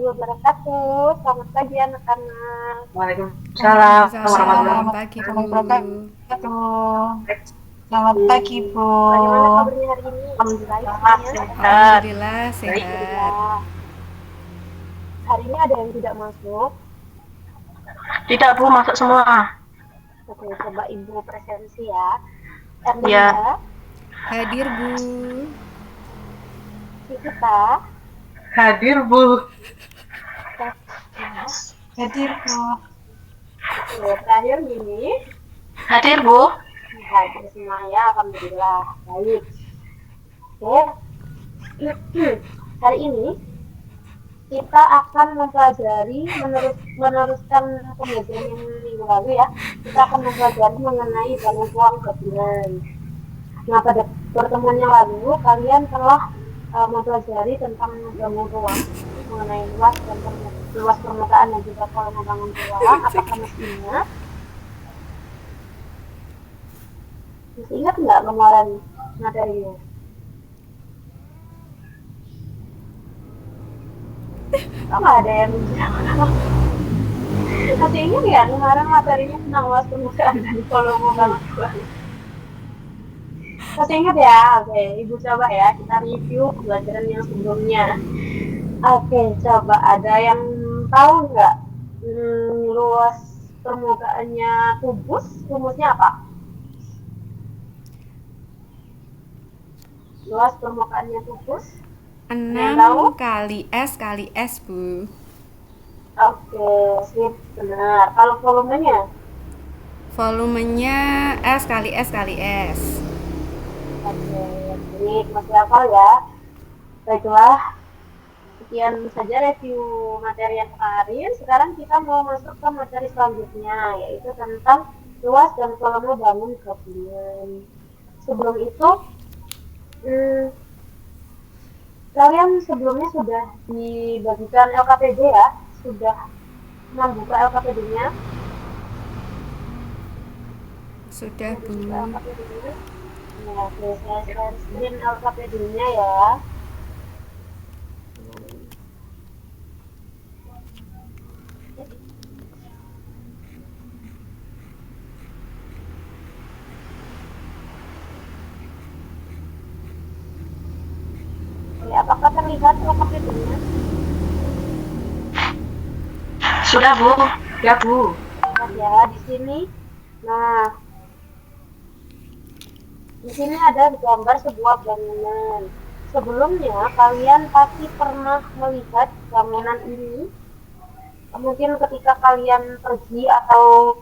wabarakatuh. Selamat pagi anak-anak. Waalaikumsalam Waalaikumsalam, warahmatullahi pagi Bu. wabarakatuh. Selamat pagi Bu. Bagaimana kabarnya hari ini? Baik Alhamdulillah semuanya? sehat. Alhamdulillah Baik. sehat. Alhamdulillah. Hari ini ada yang tidak masuk. Tidak Bu, masuk semua. Oke, coba Ibu presensi ya. Ya. Erlinda, Hadir Bu. Nikita, Hadir Bu. Tasya. Hadir Bu. Oke, terakhir Mimi. Hadir Bu. Hadir semuanya, alhamdulillah. Baik. Oke. Hari ini kita akan mempelajari meneruskan pembelajaran yang minggu lalu ya. Kita akan mempelajari mengenai bangun ruang gabungan. Nah, pada pertemuan yang lalu kalian telah mempelajari tentang bangun ruang, mengenai luas permukaan dan juga pola membangun ruang. Apakah masih ingat? Masih ingat nggak kemarin materinya? Kok nggak ada yang menjawab? Masih ingat ya kemarin materinya tentang luas permukaan dan volume bangun ruang? Masih ingat ya? Oke, Ibu coba ya, kita review pelajaran yang sebelumnya. Oke, coba ada yang tahu nggak luas permukaannya kubus? Rumusnya apa? Luas permukaannya kubus? 6 kali S kali S Bu. Oke, sip, benar. Kalau volumenya? Volumenya S kali S kali S. Oke, baik, masih hafal ya? Baiklah, sekian saja review materi yang kemarin. Sekarang kita mau masuk ke materi selanjutnya, yaitu tentang luas dan volume bangun gabungan. Sebelum itu, kalian sebelumnya sudah dibagikan LKPD ya? Sudah membuka LKPD-nya? Sudah Bu. LKPD-nya? Nah, oke, saya share screen LKPD-nya ya. Oke, apakah terlihat LKPD-nya? Sudah Bu. Ya Bu. Lihat ya di sini. Nah, di sini ada gambar sebuah bangunan. Sebelumnya kalian pasti pernah melihat bangunan ini. Mungkin ketika kalian pergi atau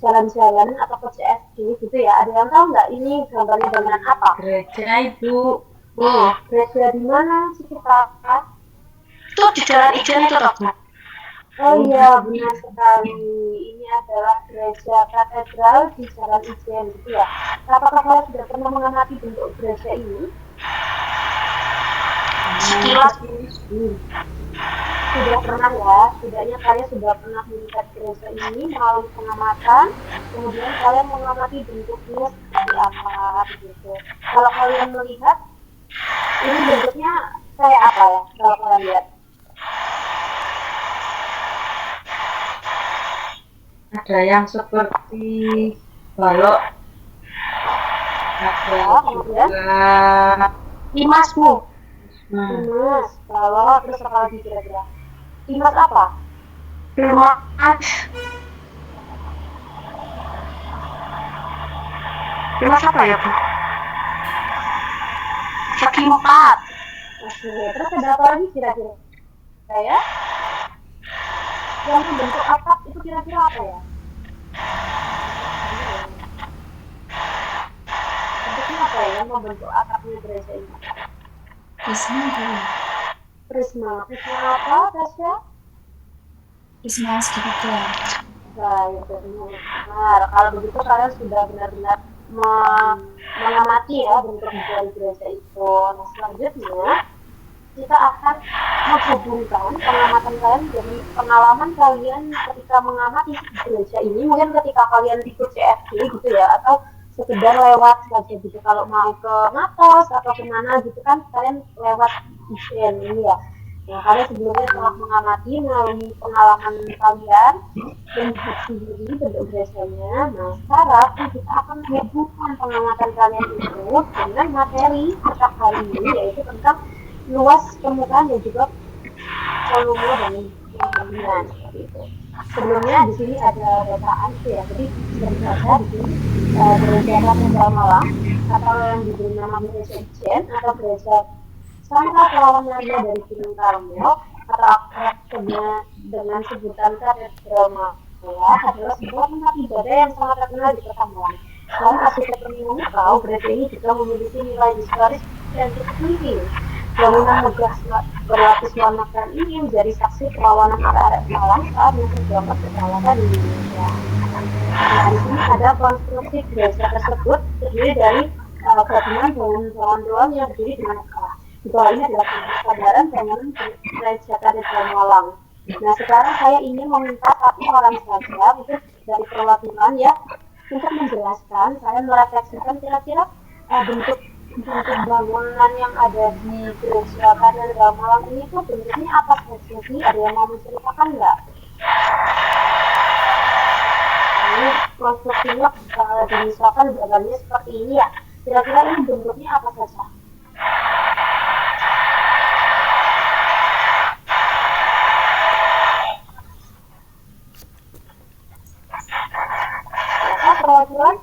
jalan-jalan atau ke CFD gitu ya. Ada yang tahu nggak ini gambarnya bangunan apa? Gereja Ibu. Gereja di mana sih kita? Itu di Jalan Ijen itu toh Bu. Oh iya, benar sekali. Ini adalah gereja katedral di Jalan Ijen gitu ya. Apakah kalian sudah pernah mengamati bentuk gereja ini? Sekilas Sudah pernah ya, setidaknya kalian sudah pernah melihat gereja ini melalui pengamatan, kemudian kalian mengamati bentuknya seperti apa gitu. Kalau kalian melihat, ini bentuknya kayak apa ya kalau kalian lihat? ada yang seperti balok. Ada Kemudian juga limas Bu. timas, kalau terus apa lagi kira-kira? Timas apa? Limas. Limas apa ya Bu? Segi 4. Oke, terus ada apa lagi kira-kira? Ya, yang membentuk atap itu kira-kira apa ya? Bentuknya apa ya yang membentuk atapnya gereja ini? Prisma Bu. Prisma. Prisma apa, Tasya? Prisma segitiga. Baik, benar. Kalau begitu kalian sudah benar-benar mengamati ya bentuk dari gereja itu. Nah, selanjutnya kita akan menghubungkan pengamatan kalian dari pengalaman kalian ketika mengamati gereja ini. Mungkin ketika kalian ikut CFD gitu ya, atau sekedar lewat saja gitu. Kalau mau ke Matos atau kemana gitu kan kalian lewat event ini ya. Nah, kalian sebelumnya telah mengamati melalui pengalaman kalian dan buat sendiri bentuk gerejanya. Nah, sekarang kita akan menghubungkan pengamatan kalian itu dengan materi kita hari ini, yaitu tentang luas permukaan dan juga volume bangunan seperti itu. Sebelumnya di sini ada dataan itu ya, jadi sudah dibaca di sini gereja Katedral Malang atau yang diberi nama gereja Ijen atau gereja Santa Clara Maria dari Gunung Karmel atau akrab dengan sebutan Katedral Malang adalah sebuah tempat ibadah yang sangat terkenal di Kota Malang. Selain arsitekturnya memukau, gereja ini juga memiliki nilai historis dan cukup penting. Bangunan megah berlapis warna krem ini menjadi saksi perlawanan arek-arek Malang saat memperjuangkan kedaulatan di Indonesia. Nah, di sini ada konstruksi gereja tersebut terdiri dari gabungan bangunan doang yang berdiri di manakala. Di bawah ini adalah kesadaran bangunan gereja Katedral Malang. Nah, sekarang saya ingin meminta satu orang saja mungkin dari perwakilan ya untuk menjelaskan, saya merefleksikan kira-kira bentuk bangunan yang ada di gereja Katedral Malang ini tuh bentuknya apa saja sih? Ada yang mau menceritakan nggak? Ini konstruksinya dimisalkan gambarnya seperti ini ya. Kira-kira ini bentuknya apa saja? Apa perwakilan?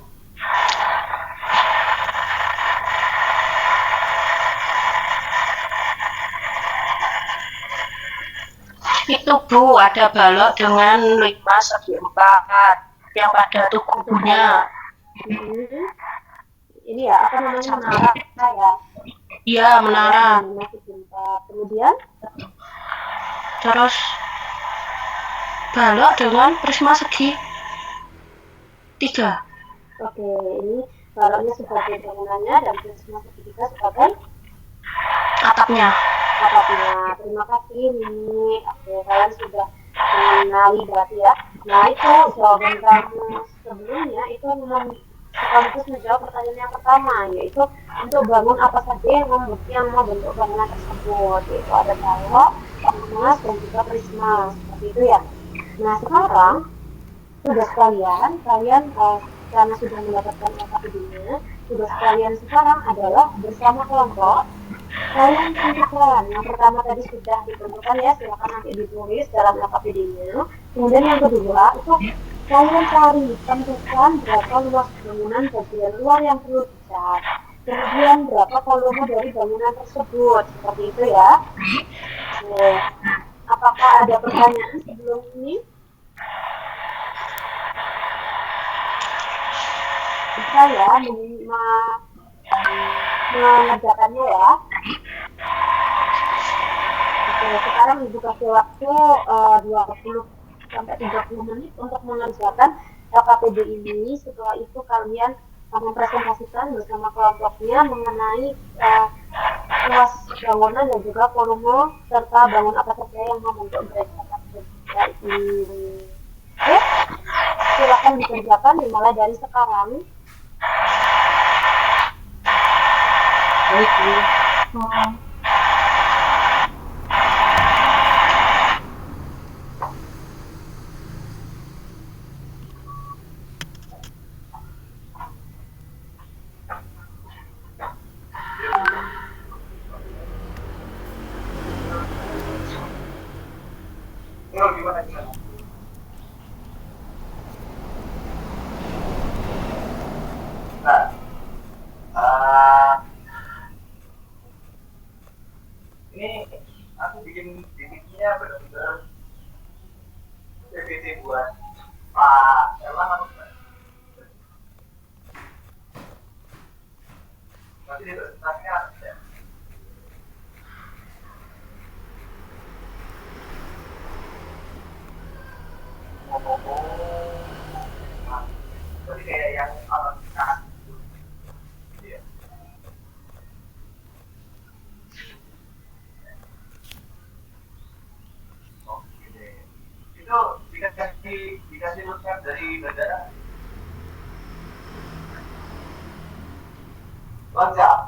Itu Bu, ada balok dengan 5 segi 4 yang pada tubuhnya. Ini ya, apa namanya, menara ya? Iya, menara. Kemudian? Terus balok dengan prisma segi 3. Oke, ini baloknya sebagai bangunannya dan prisma segi 3 sebagai atapnya. Terima kasih Mimi. Oke, kalian sudah mengenali berarti ya. Nah, itu jawaban kamu sebelumnya itu sekaligus menjawab pertanyaan yang pertama, yaitu untuk bangun apa saja yang membentuk bangunan tersebut, yaitu ada balok, emas, dan juga prisma seperti itu ya. Nah, sekarang tugas kalian karena sudah mendapatkan LKPD-nya, tugas kalian sekarang adalah bersama kelompok kalian tentukan. Yang pertama tadi sudah ditentukan ya, silakan nanti ditulis dalam LKPD-nya. Kemudian yang kedua itu kalian cari, tentukan berapa luas bangunan bagian luar yang perlu dicat. Kemudian berapa volume dari bangunan tersebut, seperti itu ya. Oke. Apakah ada pertanyaan sebelum ini? Bisa ya mengerjakannya ya. Oke, sekarang Ibu kasih waktu 20 sampai 30 menit untuk mengerjakan LKPD ini. Setelah itu kalian mempresentasikan bersama kelompoknya mengenai luas bangunan dan juga volume serta bangun apa saja yang membentuk gereja ini. Oke, silakan dikerjakan dimulai dari sekarang. Baik. Ini aku bikin bikinnya benar-benar PPT buat Pak Erlang atau gimana? Nanti di presentasinya ada ya? Jadi kayak yang alat itu dikasih roadmap dari bandara lengkap.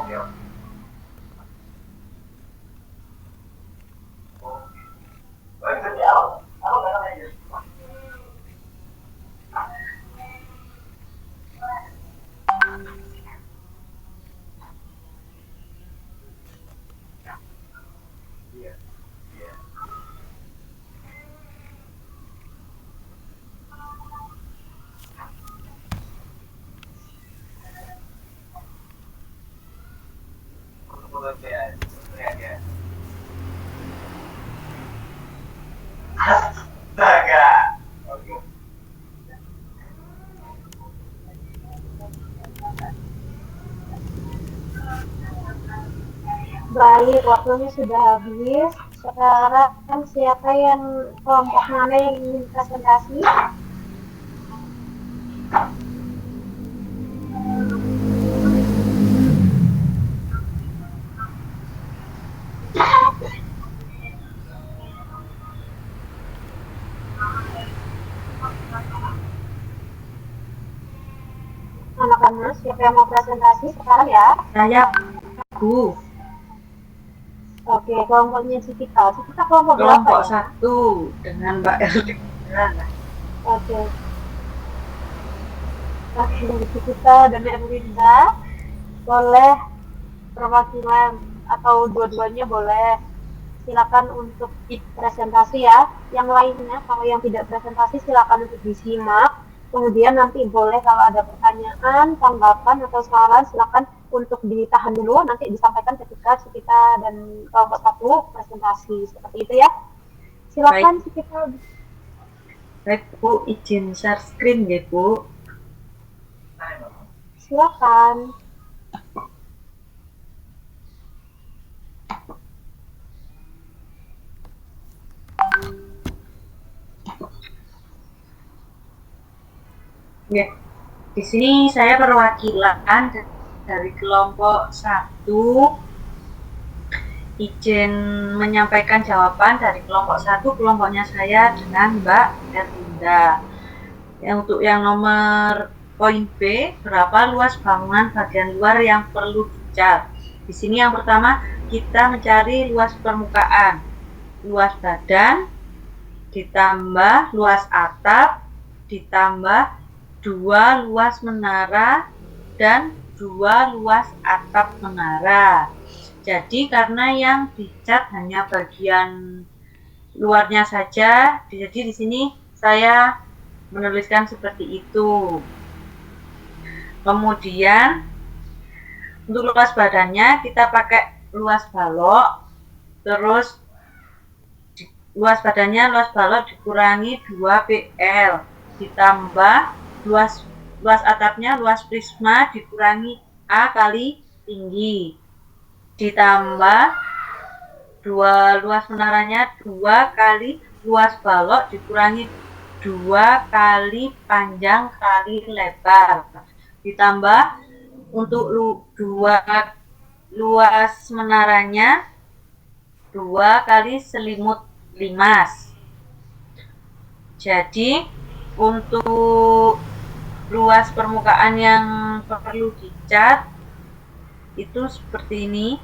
oke. Oke. Baik, jadi aku nggak nanya. Iya, iya. Oke, ya. Astaga. Oke. Baik, waktunya sudah habis. Sekarang siapa yang kelompok mana yang ingin presentasi? Anak-anak, siapa yang mau presentasi sekarang ya? Saya Bu, Oke, kelompoknya Cikita. Cikita kelompok berapa kelompok ya? 1 dengan Mbak Erlina. Oke. Oke, Cikita dan Erlinda boleh perwakilan atau dua-duanya boleh. Silakan untuk presentasi ya. Yang lainnya kalau yang tidak presentasi silakan untuk disimak. Kemudian nanti boleh kalau ada pertanyaan, tanggapan atau saran silakan untuk ditahan dulu, nanti disampaikan ketika kita dan kelompok satu presentasi seperti itu ya. Silakan kita. Baik Bu, izin share screen ya Bu. Silakan. Ya, di sini saya perwakilan dari kelompok 1. Izin menyampaikan jawaban dari kelompok 1, kelompoknya saya dengan Mbak Erlinda. Untuk yang nomor poin B, berapa luas bangunan bagian luar yang perlu dicat? Di sini yang pertama kita mencari luas permukaan, luas badan, ditambah luas atap, ditambah 2 luas menara, dan 2 luas atap menara. Jadi karena yang dicat hanya bagian luarnya saja, jadi di sini saya menuliskan seperti itu. Kemudian untuk luas badannya kita pakai luas balok, terus luas balok dikurangi 2 PL, ditambah luas atapnya, luas prisma dikurangi A kali tinggi, ditambah 2 luas menaranya 2 kali luas balok dikurangi 2 kali panjang kali lebar, ditambah untuk 2 luas menaranya 2 kali selimut limas. Jadi untuk luas permukaan yang perlu dicat itu seperti ini.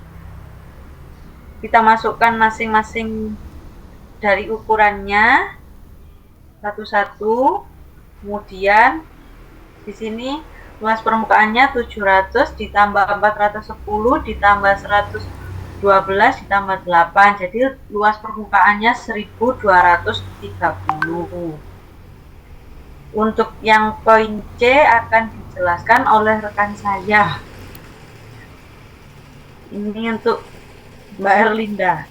Kita masukkan masing-masing dari ukurannya satu-satu. Kemudian di sini luas permukaannya 700 ditambah 410 ditambah 112 ditambah 8. Jadi luas permukaannya 1230. Untuk yang poin C akan dijelaskan oleh rekan saya. Ini untuk Mbak Erlinda.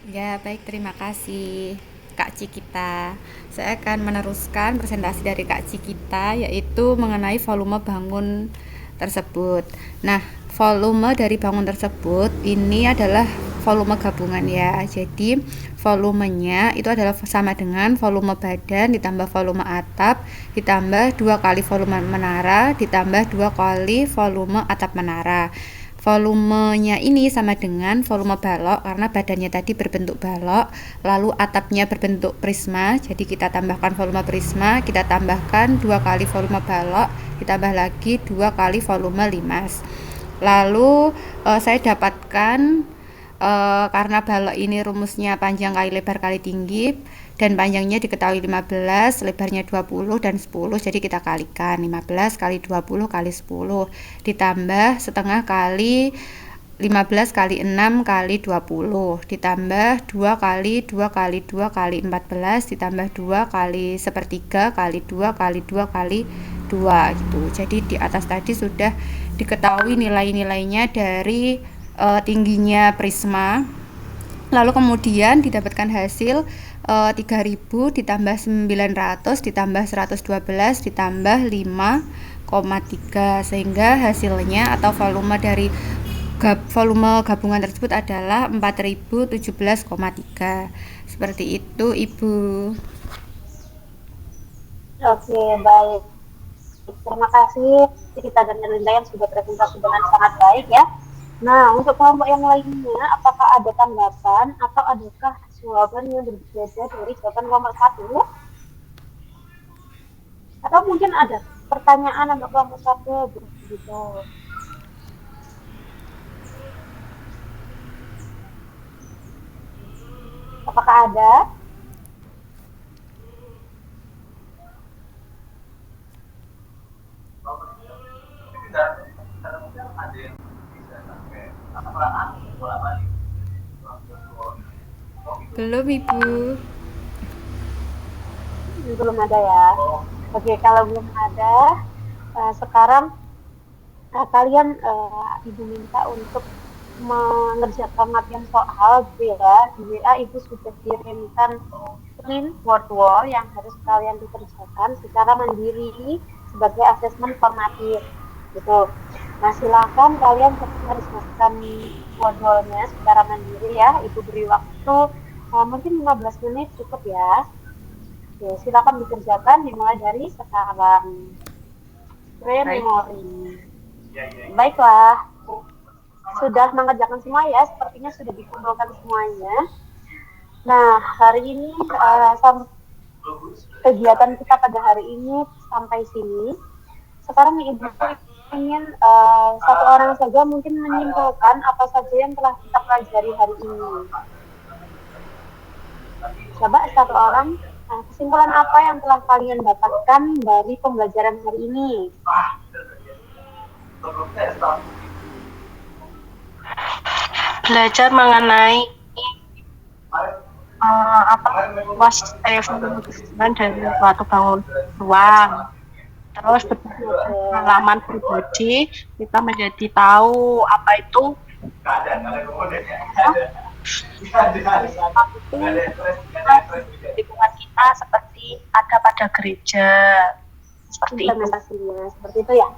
Ya, baik, terima kasih Kak Cikita. Saya akan meneruskan presentasi dari Kak Cikita, yaitu mengenai volume bangun tersebut. Nah, volume dari bangun tersebut ini adalah volume gabungan ya. Jadi volumenya itu adalah sama dengan volume badan ditambah volume atap ditambah 2 kali volume menara ditambah 2 kali volume atap menara. Volumenya ini sama dengan volume balok karena badannya tadi berbentuk balok, lalu atapnya berbentuk prisma, jadi kita tambahkan volume prisma, kita tambahkan 2 kali volume balok, ditambah lagi 2 kali volume limas. Lalu saya dapatkan karena balok ini rumusnya panjang kali lebar kali tinggi dan panjangnya diketahui 15, lebarnya 20 dan 10, jadi kita kalikan 15 kali 20 kali 10 ditambah setengah kali 15 kali 6 kali 20 ditambah 2 kali 2 kali 2 kali 14 ditambah 2 kali sepertiga kali 2 kali 2 kali 2 gitu. Jadi di atas tadi sudah diketahui nilai-nilainya dari tingginya prisma. Lalu kemudian didapatkan hasil 3000 ditambah 900 ditambah 112 ditambah 5,3 sehingga hasilnya atau volume dari volume gabungan tersebut adalah 4017,3. Seperti itu, Ibu. Oke, baik. Terima kasih Kita dan Erlinda yang sudah presentasi dengan sangat baik ya. Nah, untuk kelompok yang lainnya, apakah ada tanggapan atau adakah jawaban yang berbeda dari jawaban kelompok 1? Atau mungkin ada pertanyaan untuk kelompok 1 begitu. Apakah ada? Belum, Ibu. Belum ada ya. Oke, kalau belum ada, sekarang kalian Ibu minta untuk mengerjakan latihan soal gitu ya. Di WA Ibu sudah kirimkan print word yang harus kalian dikerjakan secara mandiri sebagai asesmen formatif gitu. Nah, silakan kalian meneruskan word-nya secara mandiri ya. Ibu beri waktu mungkin 15 menit cukup ya. Oke, silakan dikerjakan dimulai dari sekarang. Memori. Baiklah, sudah mengerjakan semua ya, sepertinya sudah dikumpulkan semuanya. Nah, hari ini kegiatan kita pada hari ini sampai sini. Sekarang Ibu ingin satu orang saja mungkin menyimpulkan apa saja yang telah kita pelajari hari ini. Coba satu orang, kesimpulan apa yang telah kalian dapatkan dari pembelajaran hari ini? Belajar mengenai luas evolusi dari suatu bangun ruang. Terus pengalaman pribadi kita menjadi tahu apa itu lingkungan kita seperti ada pada gereja seperti itu. Seperti itu ya?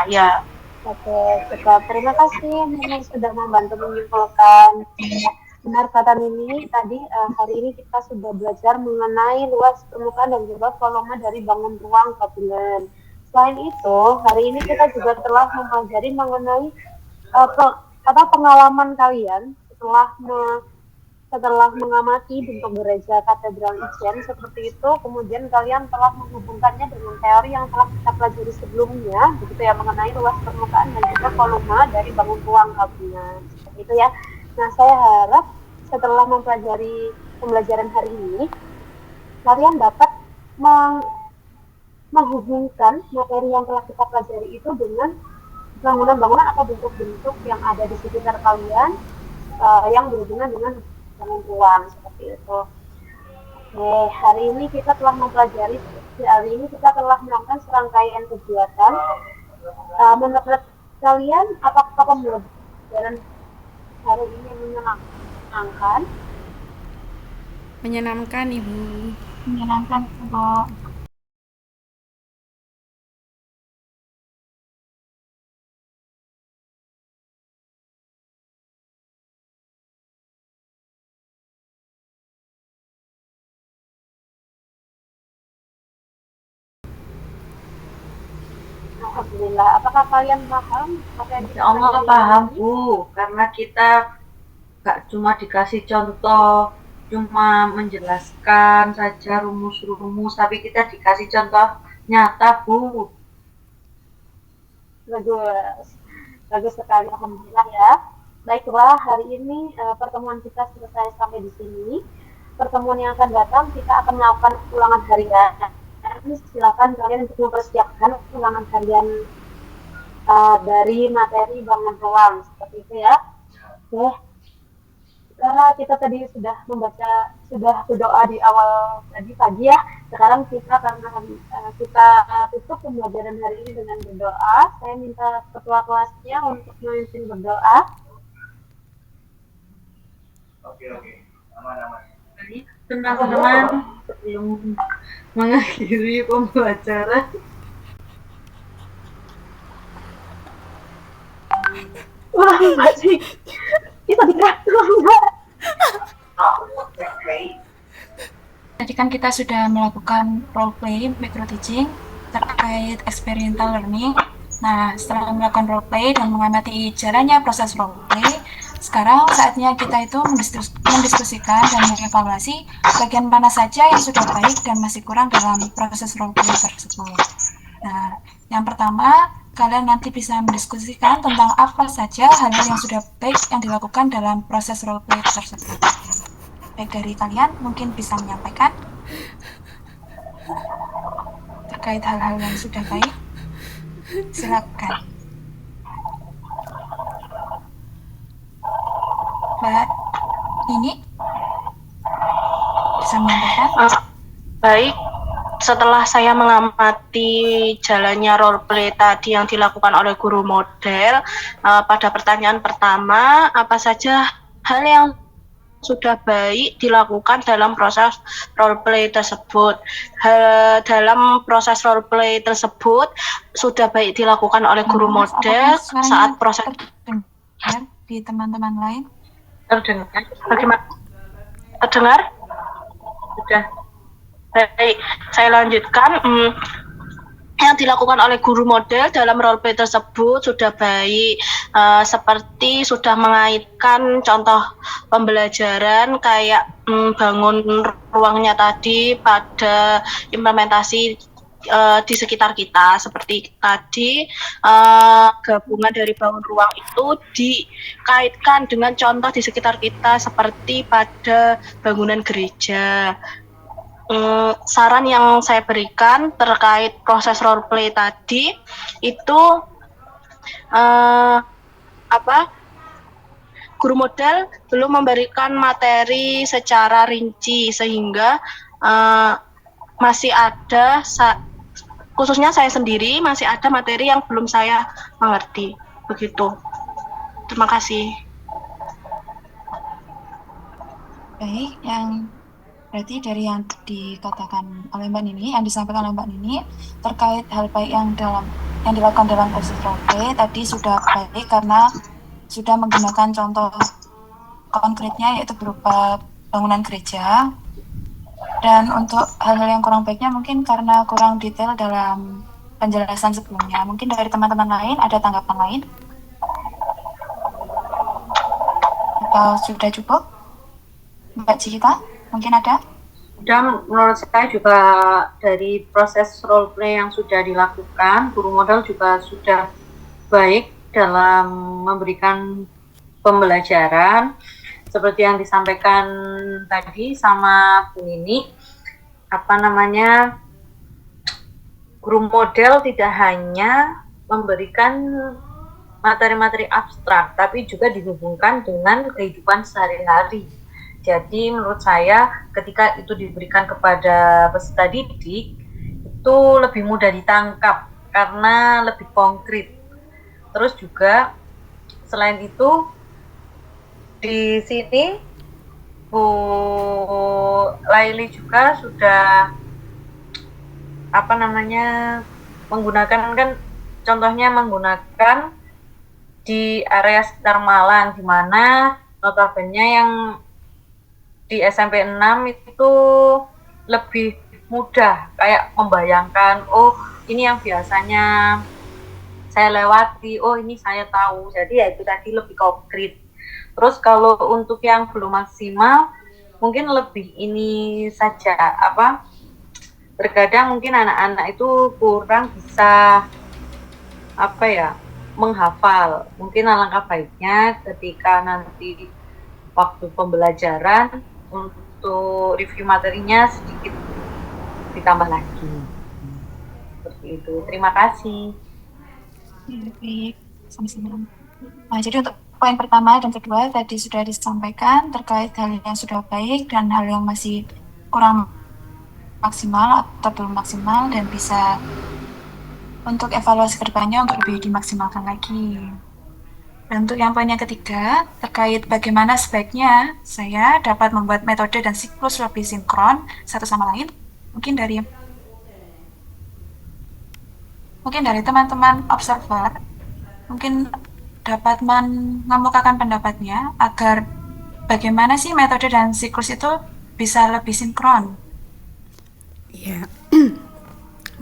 Ya. Oke, cukup. Terima kasih yang sudah membantu menyimpulkan. Benar kata Nini, tadi hari ini kita sudah belajar mengenai luas permukaan dan juga volume dari bangun ruang gabungan. Selain itu, hari ini kita juga telah mempelajari mengenai pengalaman kalian setelah mengamati bentuk gereja katedral Ijen seperti itu, kemudian kalian telah menghubungkannya dengan teori yang telah kita pelajari sebelumnya, begitu ya, mengenai luas permukaan dan juga volume dari bangun ruang gabungan. Seperti itu ya. Nah, saya harap setelah mempelajari pembelajaran hari ini, kalian dapat menghubungkan materi yang telah kita pelajari itu dengan bangunan-bangunan atau bentuk-bentuk yang ada di sekitar kalian yang berhubungan dengan bangun ruang seperti itu. Oke, hari ini kita telah melakukan serangkaian kegiatan. Menurut kalian, apakah pembelajaran hari ini menyenangkan? Menyenangkan, Ibu. Menyenangkan, Bu. Alhamdulillah. Apakah kalian paham? Ya Allah paham Bu, karena kita gak cuma dikasih contoh, cuma menjelaskan saja rumus-rumus, tapi kita dikasih contoh nyata Bu. Bagus. Bagus sekali, alhamdulillah ya. Baiklah, hari ini pertemuan kita selesai sampai di sini. Pertemuan yang akan datang kita akan melakukan ulangan harian. Silakan kalian untuk mempersiapkan ulangan harian dari materi bangunan ruang seperti itu ya. Oke. Karena kita tadi sudah berdoa di awal tadi pagi ya. Sekarang kita kita tutup pembelajaran hari ini dengan berdoa. Saya minta ketua kelasnya untuk memimpin berdoa. Oke. Aman. Baik, teman-teman, sebelum mengakhiri pembelajaran, Wah, Mbak sih. Itu dikasih Mbak. Tadi kan kita sudah melakukan role play, micro teaching terkait experiential learning. Nah, setelah melakukan role play dan mengamati jalannya proses role play, sekarang saatnya kita itu mendiskusikan dan mengevaluasi bagian mana saja yang sudah baik dan masih kurang dalam proses role play tersebut. Nah, yang pertama, kalian nanti bisa mendiskusikan tentang apa saja hal-hal yang sudah baik yang dilakukan dalam proses role play tersebut. Baik dari kalian mungkin bisa menyampaikan terkait hal-hal yang sudah baik. Silakan. Mbak ini bisa menyampaikan? Baik, setelah saya mengamati jalannya role play tadi yang dilakukan oleh guru model, pada pertanyaan pertama, apa saja hal yang sudah baik dilakukan dalam proses role play tersebut. Dalam proses role play tersebut sudah baik dilakukan oleh guru model saat proses terdengar di teman-teman lain. terdengar? Bagaimana? Terdengar? Sudah. Baik, saya lanjutkan. Yang dilakukan oleh guru model dalam role play tersebut sudah baik, seperti sudah mengaitkan contoh pembelajaran kayak bangun ruangnya tadi pada implementasi di sekitar kita. Seperti tadi gabungan dari bangun ruang itu dikaitkan dengan contoh di sekitar kita seperti pada bangunan gereja. Saran yang saya berikan terkait proses role play tadi itu guru model belum memberikan materi secara rinci sehingga masih ada khususnya saya sendiri masih ada materi yang belum saya mengerti. Begitu. Terima kasih. Baik, yang berarti dari yang dikatakan oleh Mbak Nini, yang disampaikan oleh Mbak Nini terkait hal baik yang dilakukan dalam proses role play tadi sudah baik karena sudah menggunakan contoh konkretnya yaitu berupa bangunan gereja. Dan untuk hal-hal yang kurang baiknya mungkin karena kurang detail dalam penjelasan sebelumnya. Mungkin dari teman-teman lain ada tanggapan lain? Atau sudah cukup? Mbak Cikita, mungkin ada? Dan menurut saya juga dari proses role play yang sudah dilakukan, guru model juga sudah baik dalam memberikan pembelajaran seperti yang disampaikan tadi sama Bu Nini, guru model tidak hanya memberikan materi-materi abstrak, tapi juga dihubungkan dengan kehidupan sehari-hari. Jadi menurut saya ketika itu diberikan kepada peserta didik, itu lebih mudah ditangkap karena lebih konkret. Terus juga selain itu di sini Bu Laili juga sudah menggunakan contohnya menggunakan di area sekitar Malang, di mana notabene yang di SMP 6 itu lebih mudah kayak membayangkan, oh ini yang biasanya saya lewati, oh ini saya tahu. Jadi ya itu tadi lebih konkret. Terus kalau untuk yang belum maksimal mungkin lebih ini saja terkadang mungkin anak-anak itu kurang bisa menghafal. Mungkin alangkah baiknya ketika nanti waktu pembelajaran untuk review materinya sedikit ditambah lagi. Seperti itu. Terima kasih. Ya, baik, sama-sama. Nah, jadi untuk poin pertama dan kedua tadi sudah disampaikan terkait hal yang sudah baik dan hal yang masih kurang maksimal atau belum maksimal dan bisa untuk evaluasi kedepannya untuk lebih dimaksimalkan lagi. Dan untuk yang poin yang ketiga, terkait bagaimana sebaiknya saya dapat membuat metode dan siklus lebih sinkron satu sama lain, mungkin dari teman-teman observer, mungkin dapat mengemukakan pendapatnya agar bagaimana sih metode dan siklus itu bisa lebih sinkron. Ya,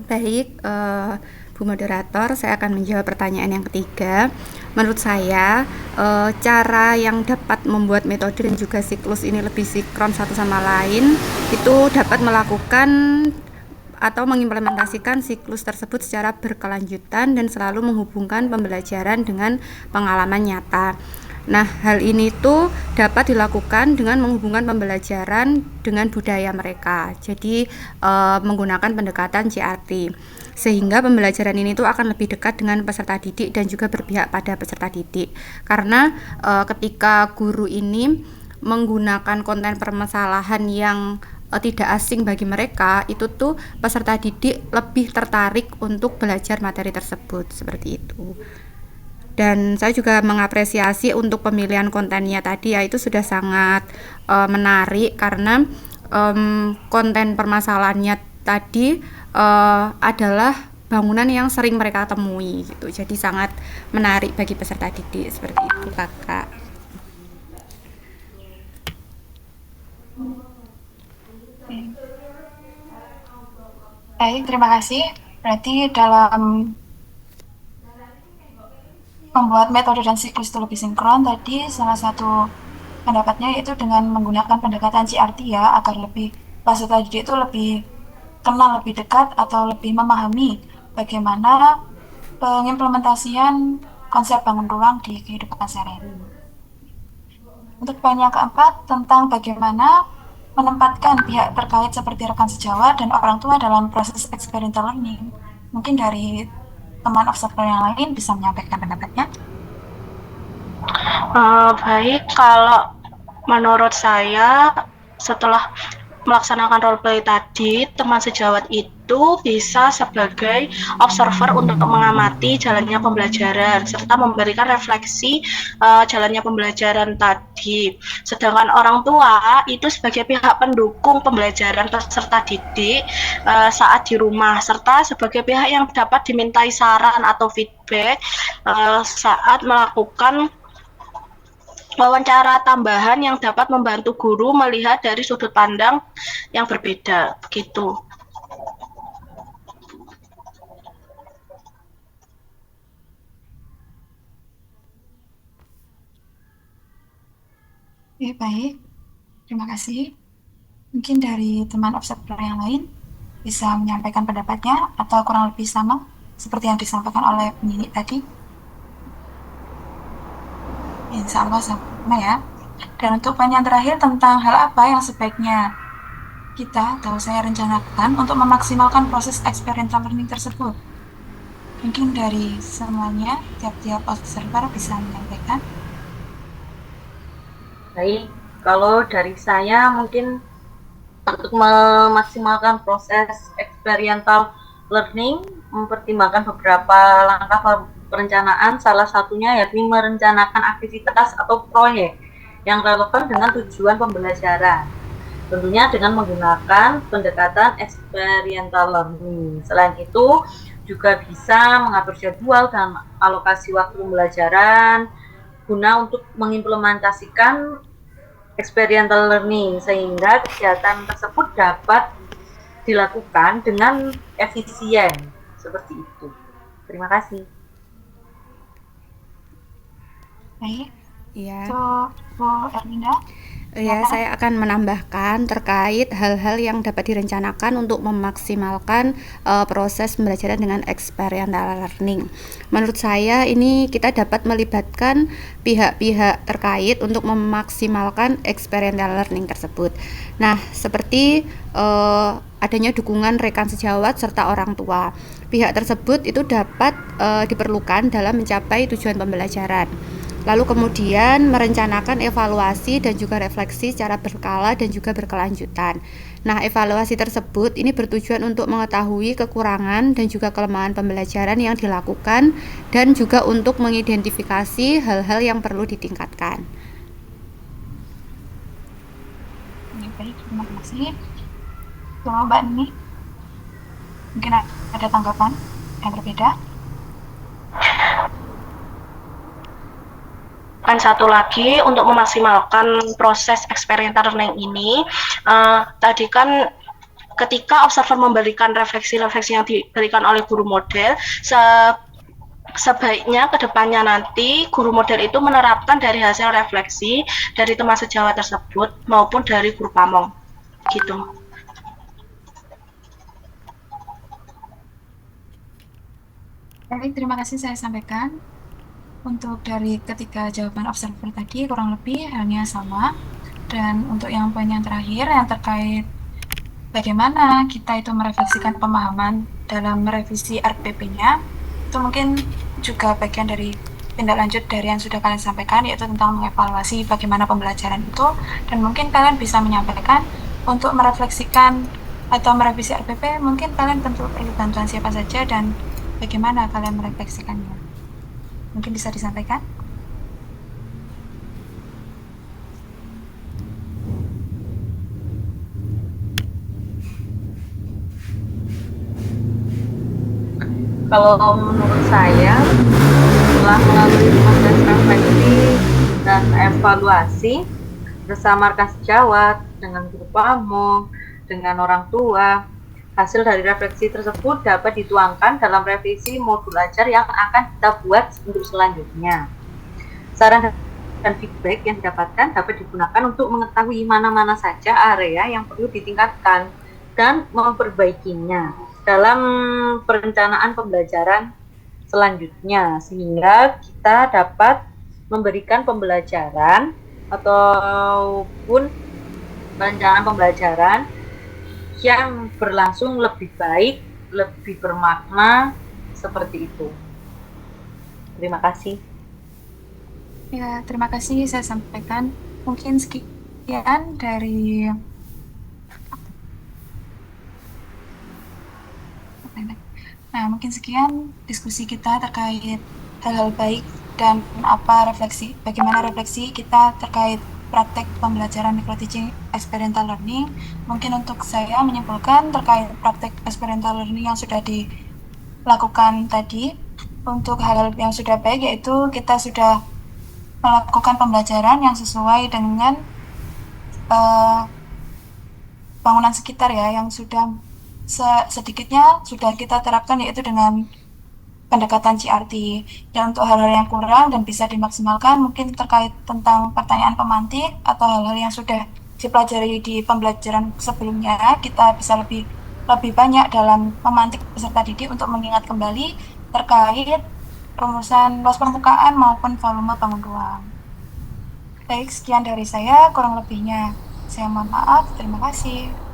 baik, Bu Moderator, saya akan menjawab pertanyaan yang ketiga. Menurut saya, cara yang dapat membuat metode dan juga siklus ini lebih sinkron satu sama lain itu dapat melakukan atau mengimplementasikan siklus tersebut secara berkelanjutan dan selalu menghubungkan pembelajaran dengan pengalaman nyata. Nah, hal ini tuh dapat dilakukan dengan menghubungkan pembelajaran dengan budaya mereka. Jadi, menggunakan pendekatan CRT. Sehingga pembelajaran ini tuh akan lebih dekat dengan peserta didik dan juga berpihak pada peserta didik. Karena ketika guru ini menggunakan konten permasalahan yang tidak asing bagi mereka, itu tuh peserta didik lebih tertarik untuk belajar materi tersebut, seperti itu. Dan saya juga mengapresiasi untuk pemilihan kontennya tadi, ya itu sudah sangat menarik karena konten permasalahannya tadi adalah bangunan yang sering mereka temui gitu. Jadi sangat menarik bagi peserta didik, seperti itu, Kakak. Baik, terima kasih. Berarti dalam membuat metode dan siklus itu lebih sinkron, tadi salah satu pendapatnya yaitu dengan menggunakan pendekatan CRT ya, agar lebih peserta didik itu lebih kenal lebih dekat atau lebih memahami bagaimana pengimplementasian konsep bangun ruang di kehidupan sehari-hari. Untuk poin yang keempat, tentang bagaimana menempatkan pihak terkait seperti rekan sejawat dan orang tua dalam proses experiential learning. Mungkin dari teman observer yang lain bisa menyampaikan pendapatnya. Baik, kalau menurut saya setelah melaksanakan roleplay tadi, teman sejawat itu bisa sebagai observer untuk mengamati jalannya pembelajaran serta memberikan refleksi jalannya pembelajaran tadi. Sedangkan orang tua itu sebagai pihak pendukung pembelajaran peserta didik saat di rumah serta sebagai pihak yang dapat dimintai saran atau feedback saat melakukan wawancara tambahan yang dapat membantu guru melihat dari sudut pandang yang berbeda, begitu. Oke, baik. Terima kasih. Mungkin dari teman observer yang lain bisa menyampaikan pendapatnya atau kurang lebih sama seperti yang disampaikan oleh penyidik tadi. Insya Allah sama ya. Dan untuk poin yang terakhir tentang hal apa yang sebaiknya kita atau saya rencanakan untuk memaksimalkan proses experiential learning tersebut. Mungkin dari semuanya, tiap-tiap observer bisa menyampaikan. Baik, kalau dari saya mungkin untuk memaksimalkan proses experiential learning, mempertimbangkan beberapa langkah perencanaan, salah satunya yakni merencanakan aktivitas atau proyek yang relevan dengan tujuan pembelajaran. Tentunya dengan menggunakan pendekatan experiential learning. Selain itu, juga bisa mengatur jadwal dan alokasi waktu pembelajaran guna untuk mengimplementasikan experiential learning sehingga kegiatan tersebut dapat dilakukan dengan efisien. Seperti itu. Terima kasih. Baik. Ya. So, Bu Erlinda. Ya, saya akan menambahkan terkait hal-hal yang dapat direncanakan untuk memaksimalkan proses pembelajaran dengan experiential learning. Menurut saya ini kita dapat melibatkan pihak-pihak terkait untuk memaksimalkan experiential learning tersebut. Nah, seperti adanya dukungan rekan sejawat serta orang tua. Pihak tersebut itu dapat diperlukan dalam mencapai tujuan pembelajaran. Lalu kemudian merencanakan evaluasi dan juga refleksi secara berkala dan juga berkelanjutan. Nah, evaluasi tersebut ini bertujuan untuk mengetahui kekurangan dan juga kelemahan pembelajaran yang dilakukan dan juga untuk mengidentifikasi hal-hal yang perlu ditingkatkan. Ya, baik, terima kasih. Coba Mbak Nini, mungkin ada tanggapan yang berbeda? Dan satu lagi untuk memaksimalkan proses experiential learning ini, tadi kan ketika observer memberikan refleksi-refleksi yang diberikan oleh guru model, sebaiknya kedepannya nanti guru model itu menerapkan dari hasil refleksi dari teman sejawat tersebut maupun dari guru pamong, gitu. Baik, terima kasih saya sampaikan. Untuk dari ketiga jawaban observer tadi kurang lebih halnya sama. Dan untuk yang poin yang terakhir yang terkait bagaimana kita itu merefleksikan pemahaman dalam merevisi RPP-nya, itu mungkin juga bagian dari tindak lanjut dari yang sudah kalian sampaikan, yaitu tentang mengevaluasi bagaimana pembelajaran itu. Dan mungkin kalian bisa menyampaikan untuk merefleksikan atau merevisi RPP, mungkin kalian tentu perlu bantuan siapa saja dan bagaimana kalian merefleksikannya. Mungkin bisa disampaikan? Kalau menurut saya, setelah melalui proses refleksi dan evaluasi bersama rekan sejawat, dengan guru pamong, dengan orang tua, hasil dari refleksi tersebut dapat dituangkan dalam revisi modul ajar yang akan kita buat untuk selanjutnya. Saran dan feedback yang didapatkan dapat digunakan untuk mengetahui mana-mana saja area yang perlu ditingkatkan dan memperbaikinya dalam perencanaan pembelajaran selanjutnya, sehingga kita dapat memberikan pembelajaran ataupun perencanaan pembelajaran yang berlangsung lebih baik, lebih bermakna, seperti itu. Terima kasih. Ya, terima kasih saya sampaikan. Mungkin sekian dari mungkin sekian diskusi kita terkait hal-hal baik dan bagaimana refleksi kita terkait praktek pembelajaran microteaching experiential learning. Mungkin untuk saya menyimpulkan terkait praktek experiential learning yang sudah dilakukan tadi, untuk hal-hal yang sudah baik yaitu kita sudah melakukan pembelajaran yang sesuai dengan bangunan sekitar ya, yang sudah sedikitnya sudah kita terapkan, yaitu dengan pendekatan CRT. Dan untuk hal-hal yang kurang dan bisa dimaksimalkan, mungkin terkait tentang pertanyaan pemantik atau hal-hal yang sudah dipelajari di pembelajaran sebelumnya, kita bisa lebih banyak dalam memantik peserta didik untuk mengingat kembali terkait rumusan luas permukaan maupun volume bangun ruang. Baik, sekian dari saya, kurang lebihnya saya mohon maaf. Terima kasih.